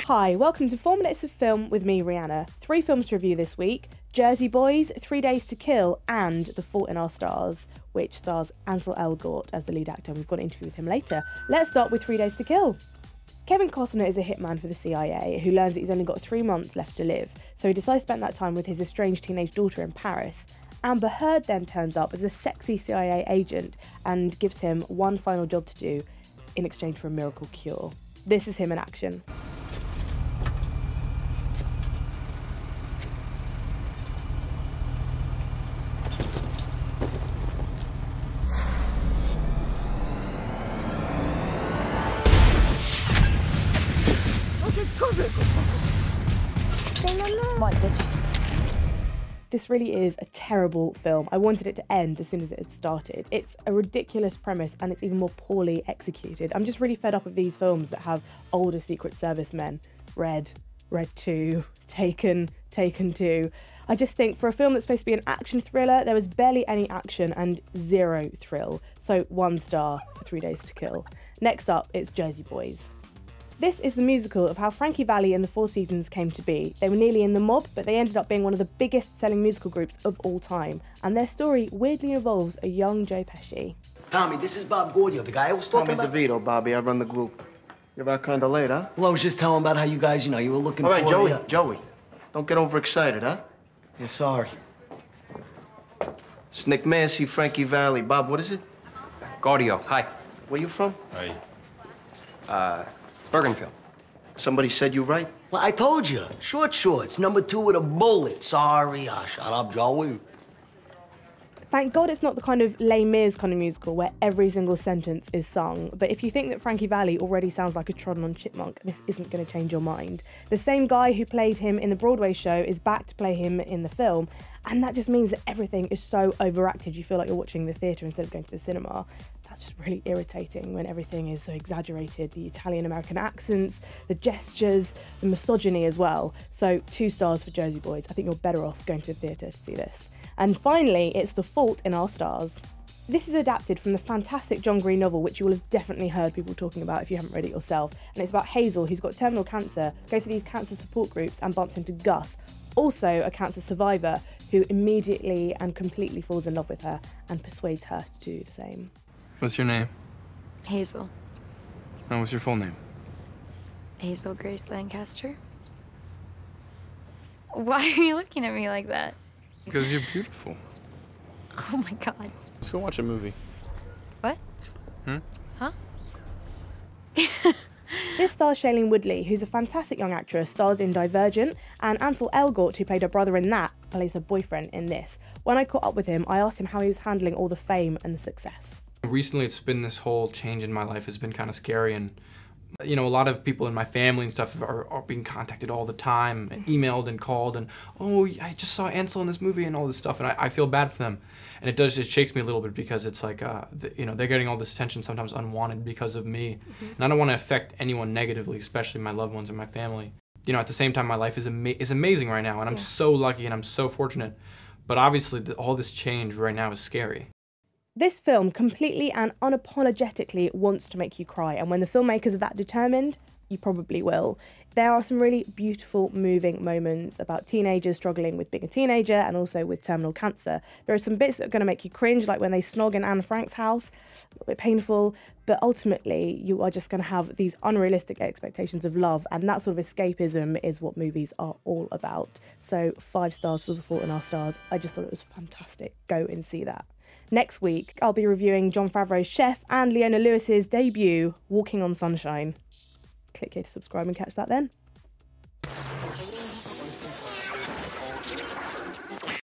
Hi, welcome to 4 Minutes of Film with me, Rhianna. 3 films to review this week: Jersey Boys, 3 Days to Kill, and The Fault in Our Stars, which stars Ansel Elgort as the lead actor. We've got an interview with him later. Let's start with 3 Days to Kill. Kevin Costner is a hitman for the CIA who learns that he's only got 3 months left to live, so he decides to spend that time with his estranged teenage daughter in Paris. Amber Heard then turns up as a sexy CIA agent and gives him one final job to do in exchange for a miracle cure. This is him in action. This really is a terrible film. I wanted it to end as soon as it had started. It's a ridiculous premise and it's even more poorly executed. I'm just really fed up of these films that have older Secret Service men. Red 2, Taken 2. I just think for a film that's supposed to be an action thriller, there was barely any action and 0 thrill. So 1 star for 3 Days to Kill. Next up, it's Jersey Boys. This is the musical of how Frankie Valli and the Four Seasons came to be. They were nearly in the mob, but they ended up being one of the biggest selling musical groups of all time. And their story weirdly involves a young Joe Pesci. Tommy, this is Bob Gaudio, the guy I was talking about. Tommy DeVito, Bobby. I run the group. You're out kind of late, huh? Well, I was just telling about how you guys, you were looking All for... right, Joey. Don't get overexcited, huh? Yeah, sorry. It's Nick Mancy, Frankie Valli. Bob, what is it? Gaudio, hi. Where you from? Bergenfield. Somebody said you right? Well, I told you. Short shorts, number 2 with a bullet. Sorry. Shut up, Joey. Thank God it's not the kind of Les Mis kind of musical where every single sentence is sung, but if you think that Frankie Valli already sounds like a trodden-on chipmunk, this isn't going to change your mind. The same guy who played him in the Broadway show is back to play him in the film, and that just means that everything is so overacted you feel like you're watching the theatre instead of going to the cinema. That's just really irritating when everything is so exaggerated. The Italian-American accents, the gestures, the misogyny as well. So 2 stars for Jersey Boys. I think you're better off going to the theatre to see this. And finally, it's The Fault in Our Stars. This is adapted from the fantastic John Green novel, which you will have definitely heard people talking about if you haven't read it yourself. And it's about Hazel, who's got terminal cancer, goes to these cancer support groups and bumps into Gus, also a cancer survivor, who immediately and completely falls in love with her and persuades her to do the same. What's your name? Hazel. And what's your full name? Hazel Grace Lancaster. Why are you looking at me like that? Because you're beautiful. Oh my God. Let's go watch a movie. What? Huh? This stars Shailene Woodley, who's a fantastic young actress, stars in Divergent, and Ansel Elgort, who played her brother in that, plays her boyfriend in this. When I caught up with him, I asked him how he was handling all the fame and the success. Recently, it's been this whole change in my life has been kind of scary, and a lot of people in my family and stuff are being contacted all the time, and emailed and called, and oh, I just saw Ansel in this movie and all this stuff, and I feel bad for them, and it shakes me a little bit because it's like they're getting all this attention sometimes unwanted because of me, and I don't want to affect anyone negatively, especially my loved ones or my family. At the same time, my life is amazing right now, and I'm so lucky and I'm so fortunate, but obviously all this change right now is scary. This film completely and unapologetically wants to make you cry, and when the filmmakers are that determined, you probably will. There are some really beautiful, moving moments about teenagers struggling with being a teenager and also with terminal cancer. There are some bits that are going to make you cringe, like when they snog in Anne Frank's house, a little bit painful, but ultimately you are just going to have these unrealistic expectations of love, and that sort of escapism is what movies are all about. So 5 stars for The Fault in Our Stars. I just thought it was fantastic. Go and see that. Next week, I'll be reviewing Jon Favreau's Chef and Leona Lewis's debut, Walking on Sunshine. Click here to subscribe and catch that then.